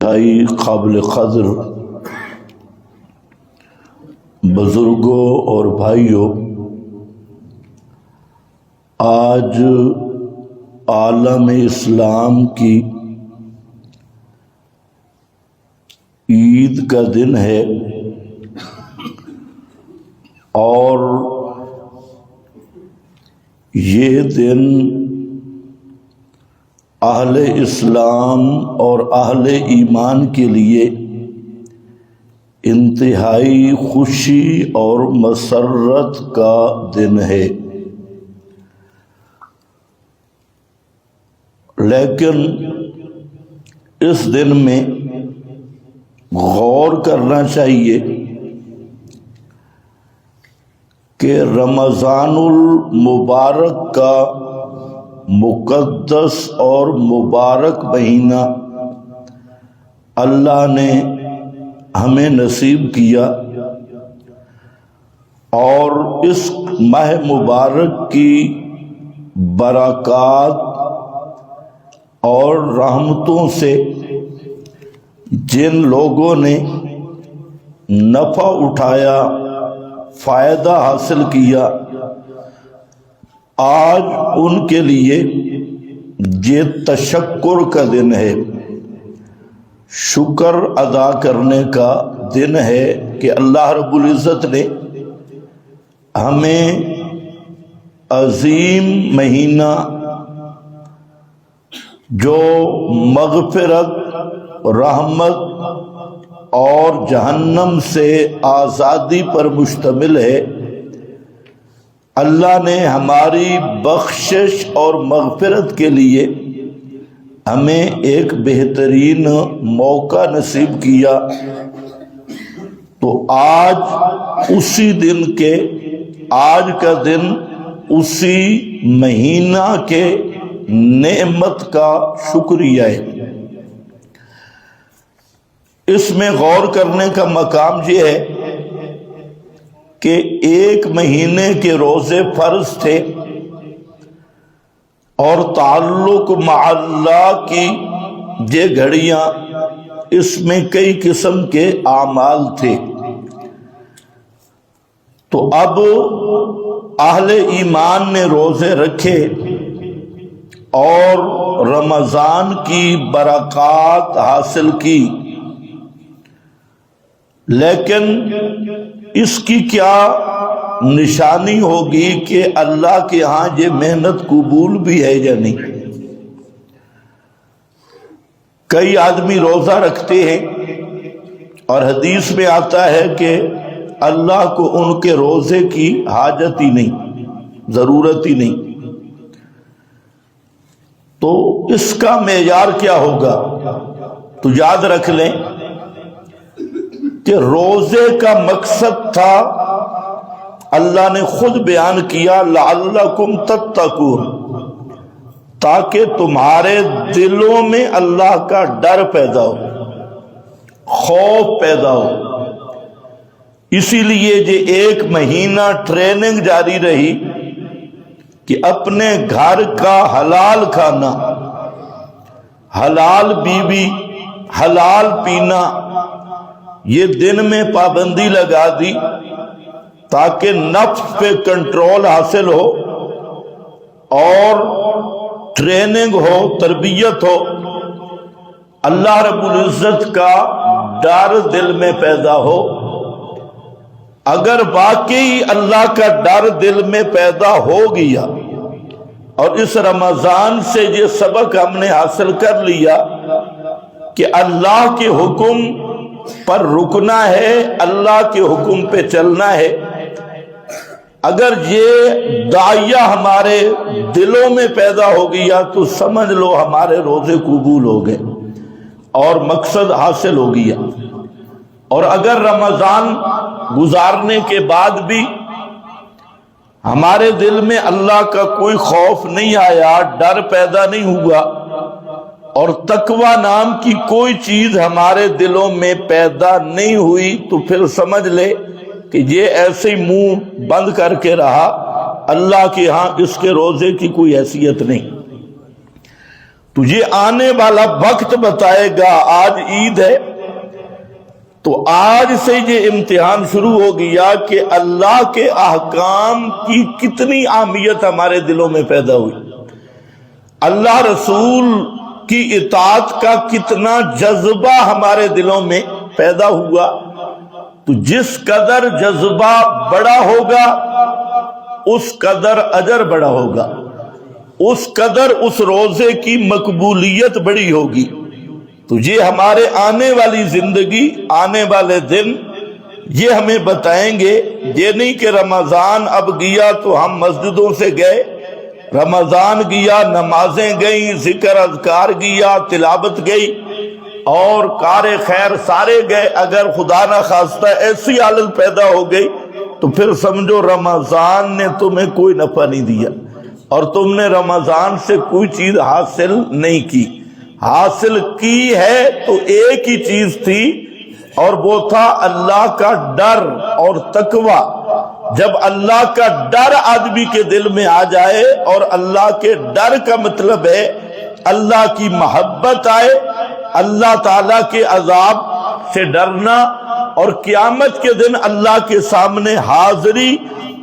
بھائی قابل قدر بزرگوں اور بھائیوں، آج عالم اسلام کی عید کا دن ہے اور یہ دن اہل اسلام اور اہل ایمان کے لیے انتہائی خوشی اور مسرت کا دن ہے، لیکن اس دن میں غور کرنا چاہیے کہ رمضان المبارک کا مقدس اور مبارک مہینہ اللہ نے ہمیں نصیب کیا، اور اس ماہ مبارک کی برکات اور رحمتوں سے جن لوگوں نے نفع اٹھایا، فائدہ حاصل کیا، آج ان کے لیے یہ تشکر کا دن ہے، شکر ادا کرنے کا دن ہے کہ اللہ رب العزت نے ہمیں عظیم مہینہ جو مغفرت، رحمت اور جہنم سے آزادی پر مشتمل ہے، اللہ نے ہماری بخشش اور مغفرت کے لیے ہمیں ایک بہترین موقع نصیب کیا۔ تو آج اسی دن کے، آج کا دن اسی مہینہ کے نعمت کا شکریہ ہے۔ اس میں غور کرنے کا مقام یہ ہے کہ ایک مہینے کے روزے فرض تھے اور تعلق مع اللہ کی یہ گھڑیاں، اس میں کئی قسم کے اعمال تھے۔ تو اب اہل ایمان نے روزے رکھے اور رمضان کی برکات حاصل کی، لیکن اس کی کیا نشانی ہوگی کہ اللہ کے ہاں یہ محنت قبول بھی ہے یا نہیں؟ کئی آدمی روزہ رکھتے ہیں اور حدیث میں آتا ہے کہ اللہ کو ان کے روزے کی حاجت ہی نہیں، ضرورت ہی نہیں۔ تو اس کا معیار کیا ہوگا؟ تو یاد رکھ لیں کہ روزے کا مقصد تھا، اللہ نے خود بیان کیا، لعلکم تتقون، تاکہ تمہارے دلوں میں اللہ کا ڈر پیدا ہو، خوف پیدا ہو۔ اسی لیے یہ ایک مہینہ ٹریننگ جاری رہی کہ اپنے گھر کا حلال کھانا، حلال بیوی، حلال پینا، یہ دن میں پابندی لگا دی تاکہ نفس پہ کنٹرول حاصل ہو اور ٹریننگ ہو، تربیت ہو، اللہ رب العزت کا ڈر دل میں پیدا ہو۔ اگر واقعی اللہ کا ڈر دل میں پیدا ہو گیا اور اس رمضان سے یہ سبق ہم نے حاصل کر لیا کہ اللہ کے حکم پر رکنا ہے، اللہ کے حکم پہ چلنا ہے، اگر یہ داعیہ ہمارے دلوں میں پیدا ہو گیا تو سمجھ لو ہمارے روزے قبول ہو گئے اور مقصد حاصل ہو گیا۔ اور اگر رمضان گزارنے کے بعد بھی ہمارے دل میں اللہ کا کوئی خوف نہیں آیا، ڈر پیدا نہیں ہوا اور تقوی نام کی کوئی چیز ہمارے دلوں میں پیدا نہیں ہوئی، تو پھر سمجھ لے کہ یہ ایسے ہی منہ بند کر کے رہا، اللہ کے ہاں اس کے روزے کی کوئی حیثیت نہیں۔ تجھے آنے والا وقت بتائے گا۔ آج عید ہے تو آج سے یہ امتحان شروع ہو گیا کہ اللہ کے احکام کی کتنی اہمیت ہمارے دلوں میں پیدا ہوئی، اللہ رسول کی اطاعت کا کتنا جذبہ ہمارے دلوں میں پیدا ہوا۔ تو جس قدر جذبہ بڑا ہوگا اس قدر اجر بڑا ہوگا، اس قدر اس روزے کی مقبولیت بڑی ہوگی۔ تو یہ ہمارے آنے والی زندگی، آنے والے دن یہ ہمیں بتائیں گے۔ یہ نہیں کہ رمضان اب گیا تو ہم مسجدوں سے گئے، رمضان گیا نمازیں گئیں، ذکر اذکار گیا، تلاوت گئی اور کار خیر سارے گئے۔ اگر خدا نہ خواستہ ایسی حالت پیدا ہو گئی تو پھر سمجھو رمضان نے تمہیں کوئی نفع نہیں دیا اور تم نے رمضان سے کوئی چیز حاصل نہیں کی۔ حاصل کی ہے تو ایک ہی چیز تھی اور وہ تھا اللہ کا ڈر اور تقوی۔ جب اللہ کا ڈر آدمی کے دل میں آ جائے، اور اللہ کے ڈر کا مطلب ہے اللہ کی محبت آئے، اللہ تعالیٰ کے عذاب سے ڈرنا، اور قیامت کے دن اللہ کے سامنے حاضری،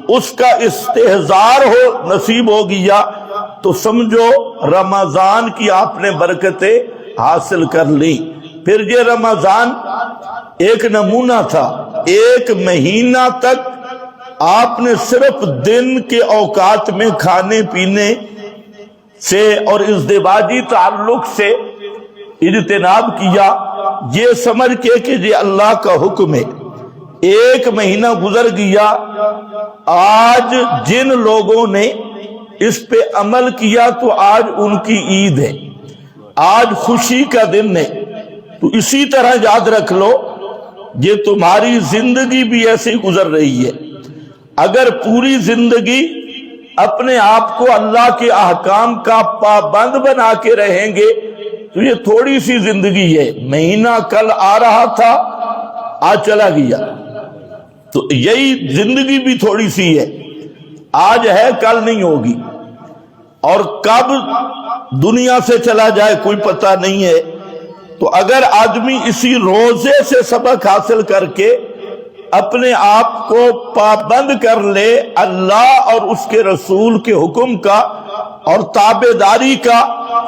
اس کا استحضار ہو نصیب ہو گیا، تو سمجھو رمضان کی آپ نے برکتیں حاصل کر لی۔ پھر یہ رمضان ایک نمونہ تھا، ایک مہینہ تک آپ نے صرف دن کے اوقات میں کھانے پینے سے اور ازدواجی تعلق سے اجتناب کیا، یہ سمجھ کے کہ یہ اللہ کا حکم ہے۔ ایک مہینہ گزر گیا، آج جن لوگوں نے اس پہ عمل کیا تو آج ان کی عید ہے، آج خوشی کا دن ہے۔ تو اسی طرح یاد رکھ لو یہ تمہاری زندگی بھی ایسی گزر رہی ہے۔ اگر پوری زندگی اپنے آپ کو اللہ کے احکام کا پابند بنا کے رہیں گے تو یہ تھوڑی سی زندگی ہے۔ مہینہ کل آ رہا تھا، آج چلا گیا، تو یہی زندگی بھی تھوڑی سی ہے، آج ہے کل نہیں ہوگی، اور کب دنیا سے چلا جائے کوئی پتہ نہیں ہے۔ تو اگر آدمی اسی روزے سے سبق حاصل کر کے اپنے آپ کو پابند کر لے اللہ اور اس کے رسول کے حکم کا اور تابعداری کا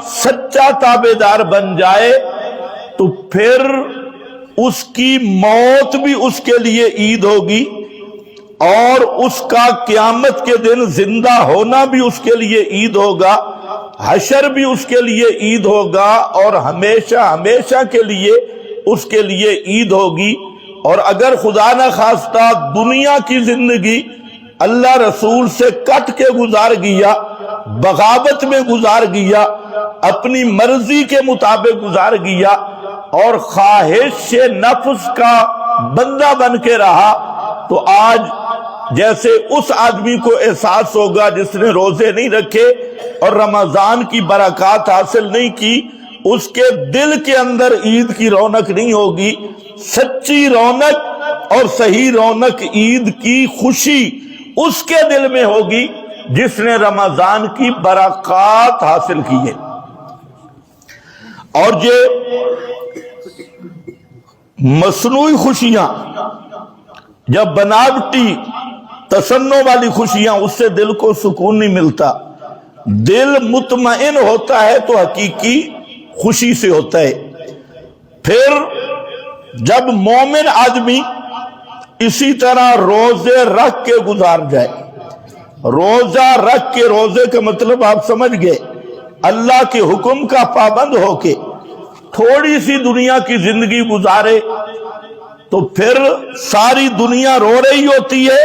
سچا تابعدار بن جائے، تو پھر اس کی موت بھی اس کے لیے عید ہوگی، اور اس کا قیامت کے دن زندہ ہونا بھی اس کے لیے عید ہوگا، حشر بھی اس کے لیے عید ہوگا، اور ہمیشہ ہمیشہ کے لیے اس کے لیے عید ہوگی۔ اور اگر خدا نہ خواستہ دنیا کی زندگی اللہ رسول سے کٹ کے گزار گیا، بغاوت میں گزار گیا، اپنی مرضی کے مطابق گزار گیا، اور خواہش نفس کا بندہ بن کے رہا، تو آج جیسے اس آدمی کو احساس ہوگا جس نے روزے نہیں رکھے اور رمضان کی برکات حاصل نہیں کی، اس کے دل کے اندر عید کی رونق نہیں ہوگی۔ سچی رونق اور صحیح رونق عید کی خوشی اس کے دل میں ہوگی جس نے رمضان کی برکات حاصل کی ہے۔ اور یہ مصنوعی خوشیاں، جب بناوٹی تصنع والی خوشیاں، اس سے دل کو سکون نہیں ملتا۔ دل مطمئن ہوتا ہے تو حقیقی خوشی سے ہوتا ہے۔ پھر جب مومن آدمی اسی طرح روزے رکھ کے گزار جائے، روزہ رکھ کے، روزے کا مطلب آپ سمجھ گئے، اللہ کے حکم کا پابند ہو کے تھوڑی سی دنیا کی زندگی گزارے، تو پھر ساری دنیا رو رہی ہوتی ہے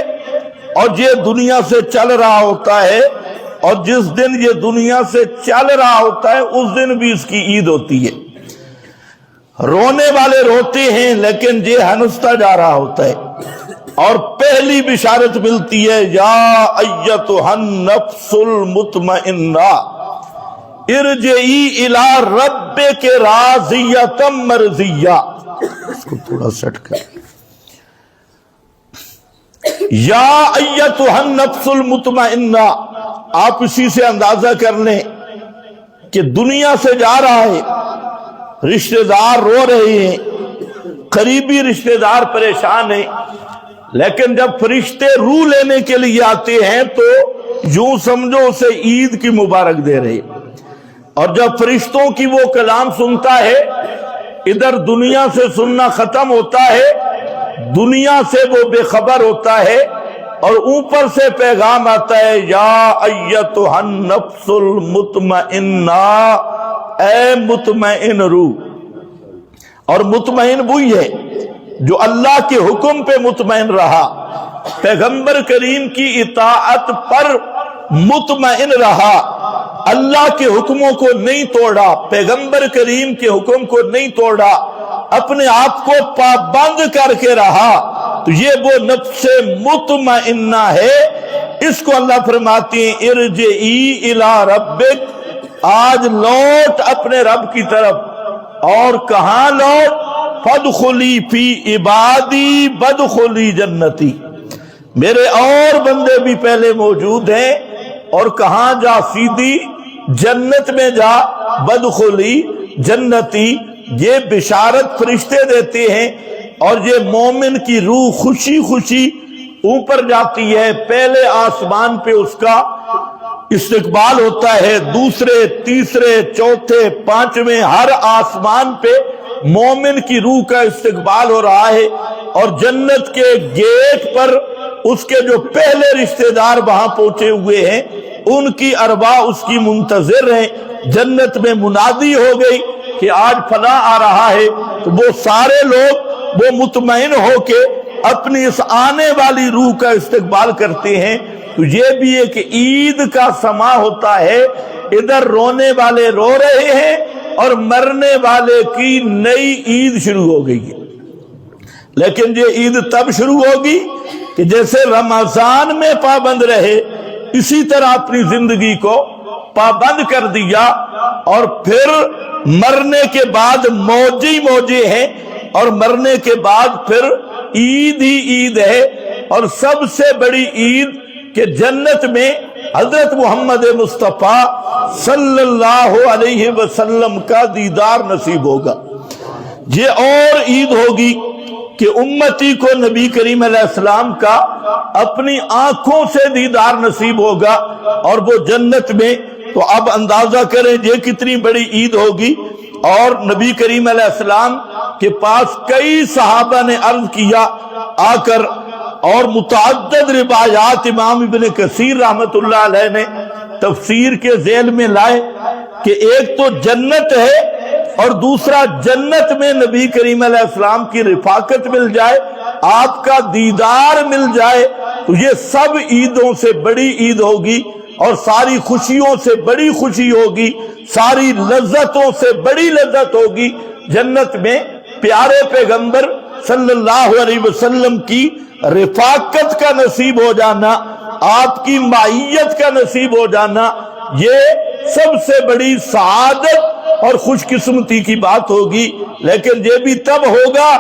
اور یہ دنیا سے چل رہا ہوتا ہے، اور جس دن یہ دنیا سے چل رہا ہوتا ہے اس دن بھی اس کی عید ہوتی ہے۔ رونے والے روتے ہیں لیکن یہ ہنستا جا رہا ہوتا ہے، اور پہلی بشارت ملتی ہے، یا ایتھا النفس المطمئنہ ارجعی الی ربک راضیۃ مرضیہ۔ اس کو تھوڑا سیٹ کر، یا ایتھا النفس المطمئنہ، آپ اسی سے اندازہ کر لیں کہ دنیا سے جا رہا ہے، رشتہ دار رو رہے ہیں، قریبی رشتہ دار پریشان ہیں، لیکن جب فرشتے روح لینے کے لیے آتے ہیں تو یوں سمجھو اسے عید کی مبارک دے رہے، اور جب فرشتوں کی وہ کلام سنتا ہے، ادھر دنیا سے سننا ختم ہوتا ہے، دنیا سے وہ بے خبر ہوتا ہے، اور اوپر سے پیغام آتا ہے یا ایتھا النفس المطمئنہ، اے مطمئن روح۔ اور مطمئن وہی ہے جو اللہ کے حکم پہ مطمئن رہا، پیغمبر کریم کی اطاعت پر مطمئن رہا، اللہ کے حکموں کو نہیں توڑا، پیغمبر کریم کے حکم کو نہیں توڑا، اپنے آپ کو پابند کر کے رہا، تو یہ وہ نفس مطمئنہ ہے۔ اس کو اللہ فرماتی ہیں ارجعی الی ربک، آج لوٹ اپنے رب کی طرف، اور کہاں لوٹ؟ فادخلی فی عبادی بدخلی جنتی، میرے اور بندے بھی پہلے موجود ہیں، اور کہاں جا؟ سیدھی جنت میں جا، بدخلی جنتی۔ یہ بشارت فرشتے دیتے ہیں، اور یہ مومن کی روح خوشی خوشی اوپر جاتی ہے، پہلے آسمان پہ اس کا استقبال ہوتا ہے، دوسرے، تیسرے، چوتھے، پانچویں، ہر آسمان پہ مومن کی روح کا استقبال ہو رہا ہے، اور جنت کے گیٹ پر اس کے جو پہلے رشتہ دار وہاں پہنچے ہوئے ہیں، ان کی ارواح اس کی منتظر ہیں۔ جنت میں منادی ہو گئی کہ آج فلاں آ رہا ہے، تو وہ سارے لوگ وہ مطمئن ہو کے اپنی اس آنے والی روح کا استقبال کرتے ہیں۔ تو یہ بھی ایک عید کا سما ہوتا ہے، ادھر رونے والے رو رہے ہیں اور مرنے والے کی نئی عید شروع ہو گئی ہے۔ لیکن یہ عید تب شروع ہوگی کہ جیسے رمضان میں پابند رہے، اسی طرح اپنی زندگی کو پابند کر دیا، اور پھر مرنے کے بعد موجی موجے ہیں، اور مرنے کے بعد پھر عید ہی عید ہے۔ اور سب سے بڑی عید کہ جنت میں حضرت محمد مصطفیٰ صلی اللہ علیہ وسلم کا دیدار نصیب ہوگا۔ یہ اور عید ہوگی کہ امتی کو نبی کریم علیہ السلام کا اپنی آنکھوں سے دیدار نصیب ہوگا، اور وہ جنت میں۔ تو اب اندازہ کریں یہ کتنی بڑی عید ہوگی۔ اور نبی کریم علیہ السلام کے پاس کئی صحابہ نے عرض کیا آ کر، اور متعدد روایات امام ابن کثیر رحمت اللہ علیہ نے تفسیر کے ذیل میں لائے کہ ایک تو جنت ہے، اور دوسرا جنت میں نبی کریم علیہ السلام کی رفاقت مل جائے، آپ کا دیدار مل جائے، تو یہ سب عیدوں سے بڑی عید ہوگی، اور ساری خوشیوں سے بڑی خوشی ہوگی، ساری لذتوں سے بڑی لذت ہوگی۔ جنت میں پیارے پیغمبر صلی اللہ علیہ وسلم کی رفاقت کا نصیب ہو جانا، آپ کی معیت کا نصیب ہو جانا، یہ سب سے بڑی سعادت اور خوش قسمتی کی بات ہوگی۔ لیکن یہ بھی تب ہوگا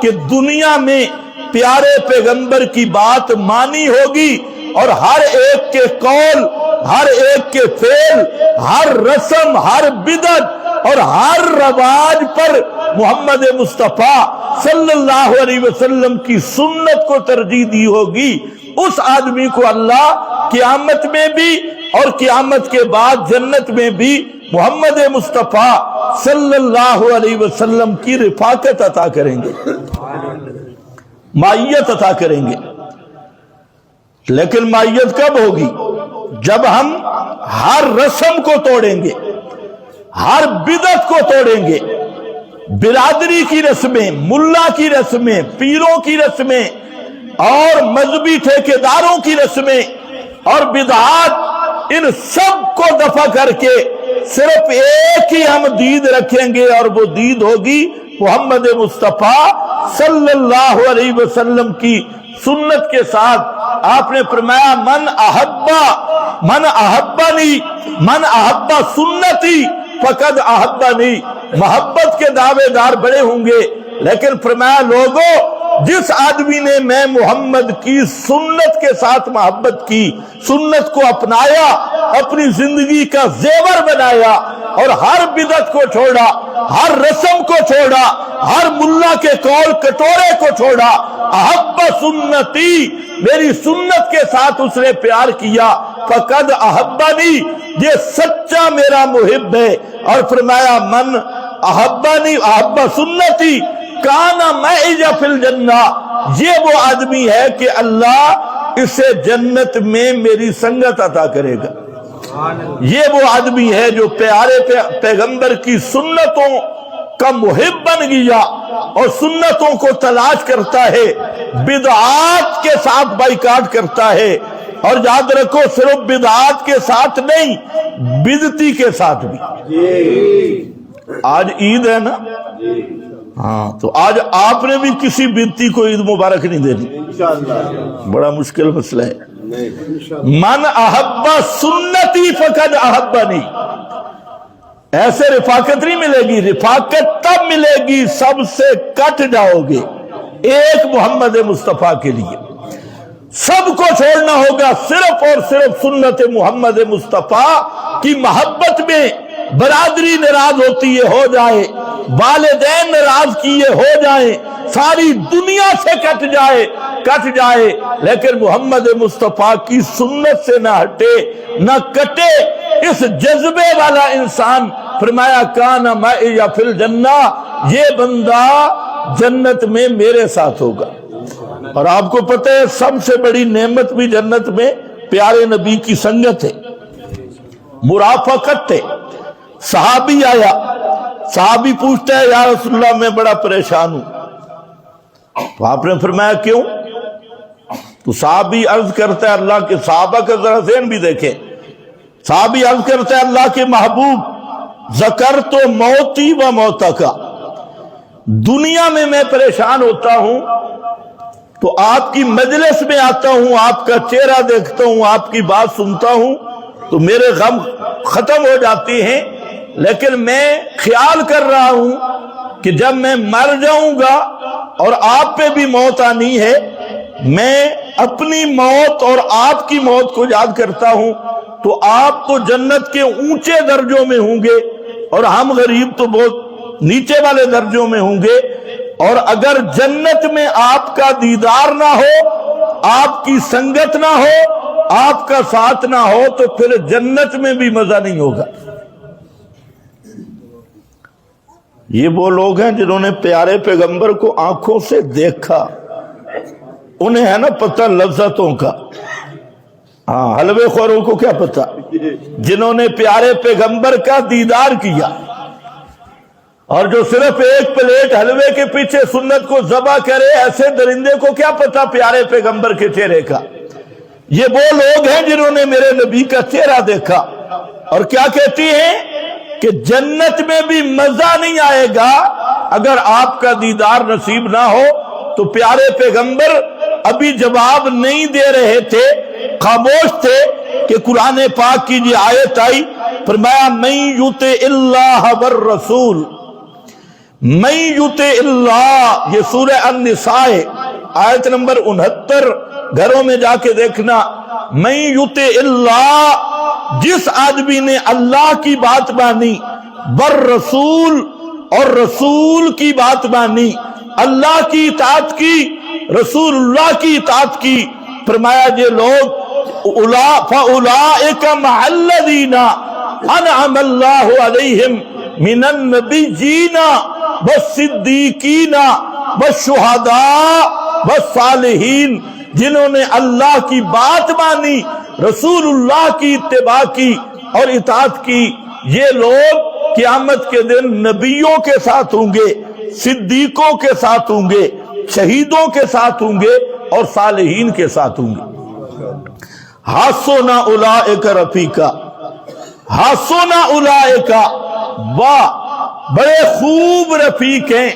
کہ دنیا میں پیارے پیغمبر کی بات مانی ہوگی، اور ہر ایک کے قول، ہر ایک کے فعل، ہر رسم، ہر بدعت اور ہر رواج پر محمد مصطفیٰ صلی اللہ علیہ وسلم کی سنت کو ترجیح دی ہوگی۔ اس آدمی کو اللہ قیامت میں بھی اور قیامت کے بعد جنت میں بھی محمد مصطفیٰ صلی اللہ علیہ وسلم کی رفاقت عطا کریں گے، معیت عطا کریں گے۔ لیکن معیت کب ہوگی؟ جب ہم ہر رسم کو توڑیں گے، ہر بدعت کو توڑیں گے، برادری کی رسمیں، ملا کی رسمیں، پیروں کی رسمیں، اور مذہبی ٹھیکیداروں کی رسمیں اور بدعات، ان سب کو دفع کر کے صرف ایک ہی ہم دید رکھیں گے، اور وہ دید ہوگی محمد مصطفیٰ صلی اللہ علیہ وسلم کی سنت کے ساتھ۔ آپ نے فرمایا من احبنی من احب سنتی فقد احبنی، محبت کے دعوے دار بڑے ہوں گے، لیکن فرمایا لوگوں جس آدمی نے میں محمد کی سنت کے ساتھ محبت کی، سنت کو اپنایا، اپنی زندگی کا زیور بنایا اور ہر بدعت کو چھوڑا، ہر رسم کو چھوڑا، ہر ملا کے قول کٹورے کو چھوڑا، احب سنتی، میری سنت کے ساتھ اس نے پیار کیا، فقد احبنی، یہ سچا میرا محب ہے۔ اور فرمایا من احبنی احب سنتی کان معی فی الجنہ، یہ وہ آدمی ہے کہ اللہ اسے جنت میں میری سنگت عطا کرے گا۔ یہ وہ آدمی ہے جو پیارے پیغمبر کی سنتوں کا محب بن گیا اور سنتوں کو تلاش کرتا ہے، بدعات کے ساتھ بائیکاٹ کرتا ہے۔ اور یاد رکھو صرف بدعات کے ساتھ نہیں، بدعتی کے ساتھ بھی۔ آج عید ہے نا، ہاں تو آج آپ نے بھی کسی بدعتی کو عید مبارک نہیں دینی، بڑا مشکل مسئلہ ہے۔ من احب سنتی فقد احبنی، ایسے رفاقت نہیں ملے گی، رفاقت تب ملے گی سب سے کٹ جاؤ گے ایک محمد مصطفیٰ کے لیے، سب کو چھوڑنا ہوگا، صرف اور صرف سنت محمد مصطفیٰ کی محبت میں برادری ناراض ہوتی ہے ہو جائے، والدین ناراض کیے ہو جائیں، ساری دنیا سے کٹ جائے، لیکن محمد مصطفیٰ کی سنت سے نہ ہٹے نہ کٹے، اس جذبے والا انسان فرمایا کان معی فی الجنہ، یہ بندہ جنت میں میرے ساتھ ہوگا۔ اور آپ کو پتہ ہے سب سے بڑی نعمت بھی جنت میں پیارے نبی کی سنگت ہے، مرافقت ہے۔ صحابی آیا، صحابی پوچھتا ہے یا رسول اللہ میں بڑا پریشان ہوں، تو آپ نے فرمایا کیوں؟ تو صحابی عرض کرتا ہے اللہ کے، صحابہ کا ذرا ذہن بھی دیکھیں، صحابی عرض کرتا ہے اللہ کے محبوب ذکرت موتی و موتک، دنیا میں پریشان ہوتا ہوں تو آپ کی مجلس میں آتا ہوں، آپ کا چہرہ دیکھتا ہوں، آپ کی بات سنتا ہوں تو میرے غم ختم ہو جاتے ہیں، لیکن میں خیال کر رہا ہوں کہ جب میں مر جاؤں گا اور آپ پہ بھی موت آنی ہے، میں اپنی موت اور آپ کی موت کو یاد کرتا ہوں تو آپ تو جنت کے اونچے درجوں میں ہوں گے اور ہم غریب تو بہت نیچے والے درجوں میں ہوں گے، اور اگر جنت میں آپ کا دیدار نہ ہو، آپ کی سنگت نہ ہو، آپ کا ساتھ نہ ہو تو پھر جنت میں بھی مزہ نہیں ہوگا۔ یہ وہ لوگ ہیں جنہوں نے پیارے پیغمبر کو آنکھوں سے دیکھا، انہیں ہے نا پتہ لذتوں کا، ہاں حلوے خوروں کو کیا پتہ، جنہوں نے پیارے پیغمبر کا دیدار کیا، اور جو صرف ایک پلیٹ حلوے کے پیچھے سنت کو ذبح کرے، ایسے درندے کو کیا پتہ پیارے پیغمبر کے چہرے کا۔ یہ وہ لوگ ہیں جنہوں نے میرے نبی کا چہرہ دیکھا، اور کیا کہتی ہیں کہ جنت میں بھی مزہ نہیں آئے گا اگر آپ کا دیدار نصیب نہ ہو۔ تو پیارے پیغمبر ابھی جواب نہیں دے رہے تھے، خاموش تھے کہ قرآن پاک کی یہ آیت آئی، فرمایا من یطع اللہ والرسول، من یطع اللہ، یہ سورہ النساء آیت نمبر 69، گھروں میں جا کے دیکھنا، من یطع اللہ، جس آدمی نے اللہ کی بات مانی، والرسول، اور رسول کی بات مانی، اللہ کی اطاعت کی، رسول اللہ کی اطاعت کی، فرمایا یہ لوگ فَأُولَئِكَ مَعَ الَّذِينَ أَنْعَمَ اللَّهُ عَلَيْهِمْ مِنَ النَّبِيِّينَ وَالصِّدِّيقِينَ وَالشُّهَدَاءِ وَالصَّالِحِينَ، جنہوں نے اللہ کی بات مانی، رسول اللہ کی اتباع کی اور اطاعت کی، یہ لوگ قیامت کے دن نبیوں کے ساتھ ہوں گے، صدیقوں کے ساتھ ہوں گے، شہیدوں کے ساتھ ہوں گے اور صالحین کے ساتھ ہوں گے۔ حسن اولئک رفیقا، حسن اولئک، واہ بڑے خوب رفیق ہیں،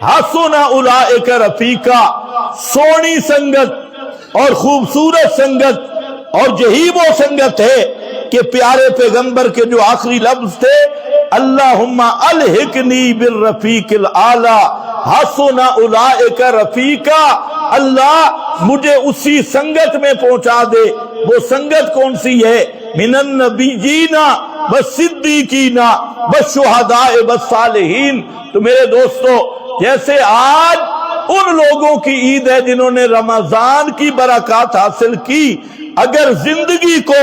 حسن اولئک رفیقا، سونی سنگت اور خوبصورت سنگت، اور یہی وہ سنگت ہے کہ پیارے پیغمبر کے جو آخری لفظ تھے اللہم الحقنی بالرفیق الاعلی حسن اولئک رفیقا، اللہ مجھے اسی سنگت میں پہنچا دے۔ وہ سنگت کون سی ہے؟ من النبیین والصدیقین والشہداء والصالحین۔ تو میرے دوستو، جیسے آج ان لوگوں کی عید ہے جنہوں نے رمضان کی برکات حاصل کی، اگر زندگی کو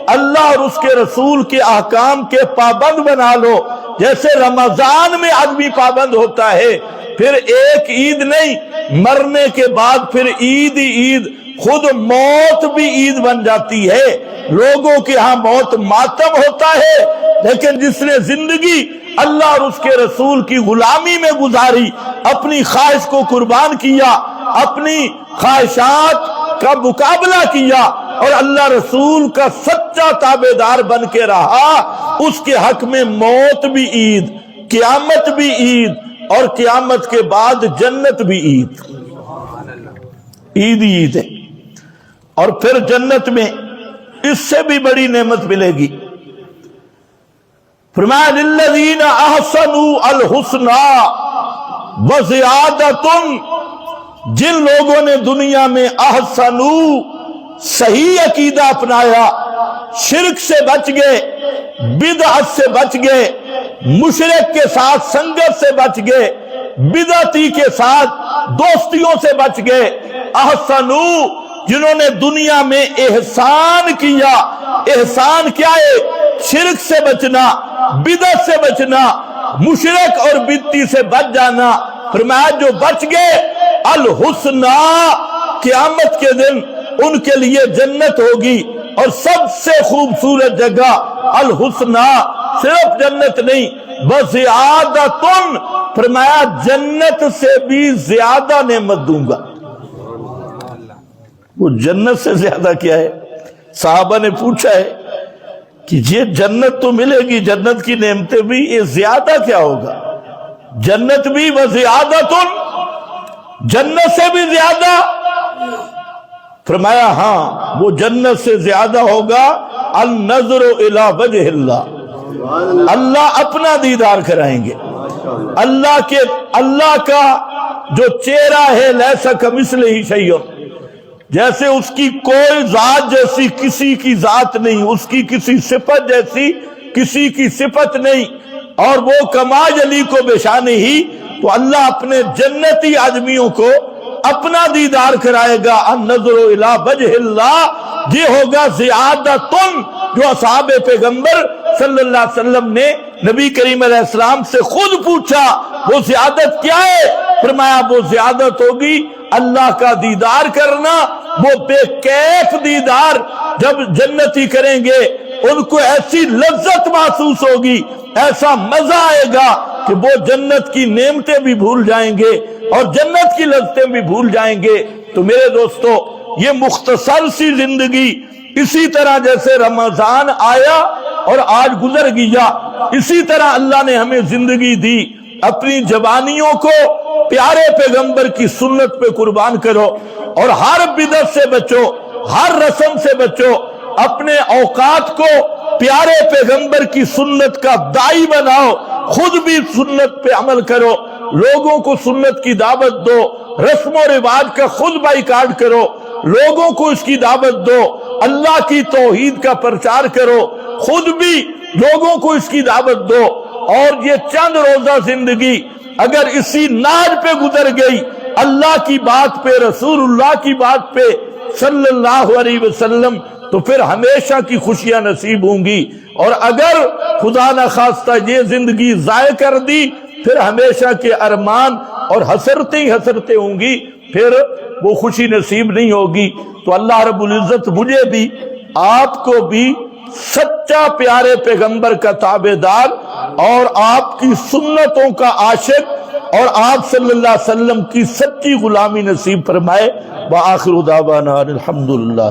اللہ اور اس کے رسول کے احکام کے پابند بنا لو، جیسے رمضان میں آدمی پابند ہوتا ہے، پھر ایک عید نہیں، مرنے کے بعد پھر عید ہی عید، خود موت بھی عید بن جاتی ہے۔ لوگوں کے ہاں موت ماتم ہوتا ہے، لیکن جس نے زندگی اللہ اور اس کے رسول کی غلامی میں گزاری، اپنی خواہش کو قربان کیا، اپنی خواہشات کا مقابلہ کیا اور اللہ رسول کا سچا تابعدار بن کے رہا، اس کے حق میں موت بھی عید، قیامت بھی عید، اور قیامت کے بعد جنت بھی عید۔ عید ہی عید ہے۔ اور پھر جنت میں اس سے بھی بڑی نعمت ملے گی۔ فرمایا للذین احسنوا الحسنى وزیادۃ، جن لوگوں نے دنیا میں احسنوا صحیح عقیدہ اپنایا، شرک سے بچ گئے، بدعت سے بچ گئے، مشرک کے ساتھ سنگت سے بچ گئے، بدعتی کے ساتھ دوستیوں سے بچ گئے، احسنوا، جنہوں نے دنیا میں احسان کیا۔ احسان کیا ہے؟ شرک سے بچنا، بدعت سے بچنا، مشرک اور بدعتی سے بچ جانا۔ فرمایا جو بچ گئے، الحسنہ، قیامت کے دن ان کے لیے جنت ہوگی، اور سب سے خوبصورت جگہ الحسنہ، صرف جنت نہیں، وزیادۃ، فرمایا جنت سے بھی زیادہ نعمت دوں گا۔ وہ جنت سے زیادہ کیا ہے؟ صحابہ نے پوچھا ہے کہ یہ جنت تو ملے گی، جنت کی نعمتیں بھی، یہ زیادہ کیا ہوگا؟ جنت بھی وزیادۃ، جنت سے بھی زیادہ؟ فرمایا ہاں، وہ جنت سے زیادہ ہوگا النظر الی وجہ اللہ، اللہ اپنا دیدار کرائیں گے۔ اللہ کا جو چہرہ ہے، لیس کمثلہ شیء، جیسے اس کی کوئی ذات جیسی کسی کی ذات نہیں، اس کی کسی صفت جیسی کسی کی صفت نہیں، اور وہ کما جلی کو بے شان ہی، تو اللہ اپنے جنتی آدمیوں کو اپنا دیدار کرائے گا۔ النظر الی وجہ اللہ، یہ ہوگا زیادتن، جو اصحاب پیغمبر صلی اللہ علیہ وسلم نے نبی کریم علیہ السلام سے خود پوچھا، وہ زیادت کیا ہے؟ فرمایا وہ زیادت ہوگی اللہ کا دیدار کرنا، وہ بے کیف دیدار جب جنتی کریں گے، ان کو ایسی لذت محسوس ہوگی، ایسا مزہ آئے گا کہ وہ جنت کی نعمتیں بھی بھول جائیں گے اور جنت کی لذتیں بھی بھول جائیں گے۔ تو میرے دوستو، یہ مختصر سی زندگی، اسی طرح جیسے رمضان آیا اور آج گزر گیا، اسی طرح اللہ نے ہمیں زندگی دی۔ اپنی جوانیوں کو پیارے پیغمبر کی سنت پہ قربان کرو، اور ہر بدعت سے بچو، ہر رسم سے بچو، اپنے اوقات کو پیارے پیغمبر کی سنت کا داعی بناؤ، خود بھی سنت پہ عمل کرو، لوگوں کو سنت کی دعوت دو، رسم و رواج کا خود بائیکاٹ کرو، لوگوں کو اس کی دعوت دو، اللہ کی توحید کا پرچار کرو، خود بھی لوگوں کو اس کی دعوت دو۔ اور یہ چند روزہ زندگی اگر اسی ناج پہ گزر گئی، اللہ کی بات پہ، رسول اللہ کی بات پہ صلی اللہ علیہ وسلم، تو پھر ہمیشہ کی خوشیاں نصیب ہوں گی۔ اور اگر خدا نخواستہ یہ زندگی ضائع کر دی، پھر ہمیشہ کے ارمان اور حسرتیں ہی حسرتیں ہوں گی، پھر وہ خوشی نصیب نہیں ہوگی۔ تو اللہ رب العزت مجھے بھی، آپ کو بھی سچا پیارے پیغمبر کا تابعدار اور آپ کی سنتوں کا عاشق اور آپ صلی اللہ علیہ وسلم کی سچی غلامی نصیب فرمائے۔ وآخر دعوانا الحمدللہ۔